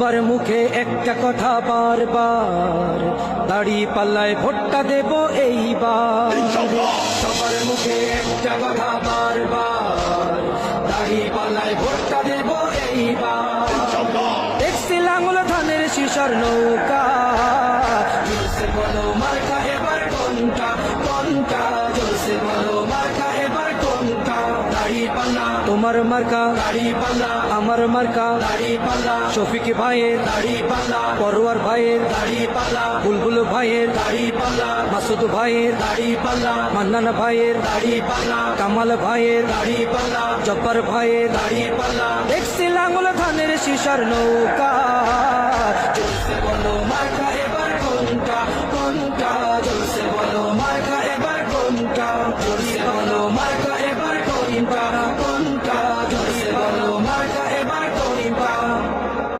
বার মুখে একটা কথা বারবার, দাড়ি পাল্লায় ভোটটা দেব এইবার। সবার মুখে একটা কথা বারবার, দাড়ি পাল্লায় ভোটটা দেব এইবার। দেখছি লাঙ্গল ধানের শিশার নৌকা, জলসে বলো মার্কা এবার কোনটা, কোনটা জলসে বলো মার্কা এবার কোনটা। দাড়ি পাল্লা তোমার মার্কা, দাড়ি পাল্লা আমার মার্কা, দাড়ি পাল্লা শফিক ভাইয়ের দাড়ি পাল্লা, পরোয়ার ভাইয়ের দাড়ি পাল্লা, বুলবুল ভাইয়ের দাড়ি পাল্লা, মাসুদ ভাইয়ের দাড়ি পাল্লা, মান্নান ভাইয়ের দাড়ি পাল্লা, কামাল ভাইয়ের দাড়ি পাল্লা, জব্বার ভাইয়ের দাড়ি পাল্লা। দেখছি লাঙ্গল ধানের শিশার নৌকা।